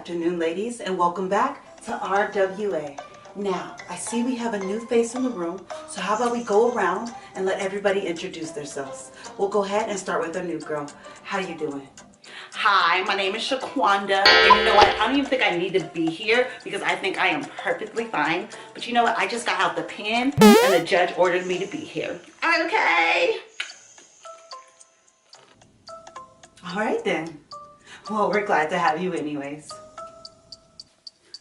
afternoon, ladies, and welcome back to RWA. Now, I see we have a new face in the room, so how about we go around and let everybody introduce themselves. We'll go ahead and start with our new girl. How you doing? Hi, my name is Shaquanda, and you know what? I don't even think I need to be here because I think I am perfectly fine. But you know what? I just got out the pen, and the judge ordered me to be here. Okay. All right then. Well, we're glad to have you anyways.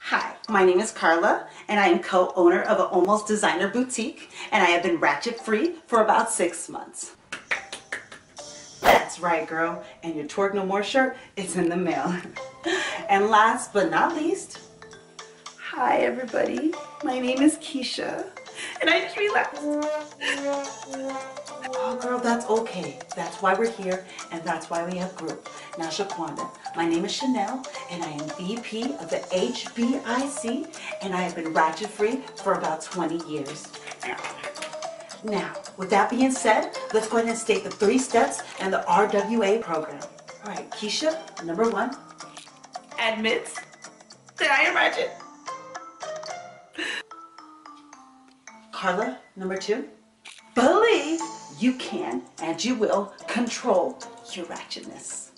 Hi, my name is Carla, and I am co-owner of an almost designer boutique, and I have been Ratchet free for about 6 months. That's right, girl, and your Twerk No More shirt is in the mail. And last but not least, hi everybody, my name is Keisha, and I just realized. Oh girl, that's okay. That's why we're here, and that's why we have group. Now Shaquanda, my name is Chanel, and I am VP of the HBIC, and I have been Ratchet free for about 20 years. Now, with that being said, let's go ahead and state the 3 steps in the RWA program. All right, Keisha, number 1. Admit that I am Ratchet. Carla, number 2. Believe you can and you will control your ratchetness.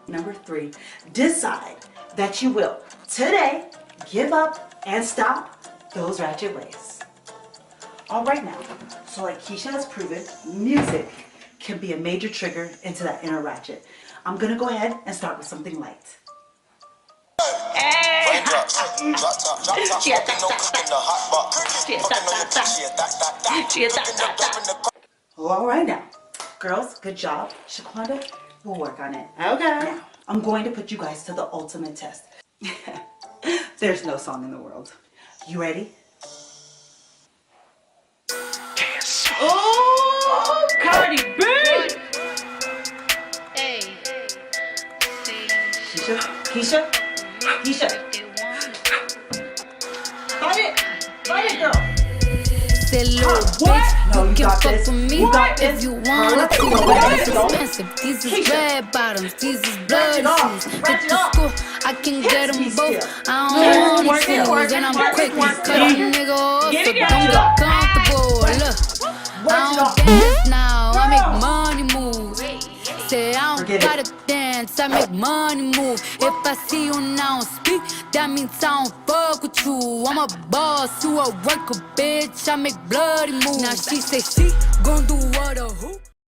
Number 3, decide that you will today give up and stop those ratchet ways. All right now, so like Keisha has proven, music can be a major trigger into that inner ratchet. I'm gonna go ahead and start with something light. Hey. All right now, girls, good job. Shaquanda, we'll work on it. Okay. Now, I'm going to put you guys to the ultimate test. There's no song in the world. You ready? Oh, Cardi B! Keisha? Fight it, girl. Say little What? bitch, No, you you can got fuck this. with me You got this. if you want to. Let's It's go. expensive. These is Keisha. red bottoms. These is Ratchet blood off. shoes. Ratchet Get to off. school, I can get them Hits both. me still. I don't want Work it, to work it, and I'm work it, quick. work it. Cut a nigga off, Get so it, don't get it. get comfortable. Look, Work I it don't off. dance now. I Girl. make money move. Say I don't Forget it. gotta dance, I make money move. If I see you now speak, that means I don't fuck with you. I'm a boss, you a worker, bitch. I make bloody moves. Now she say she gon' do what a who?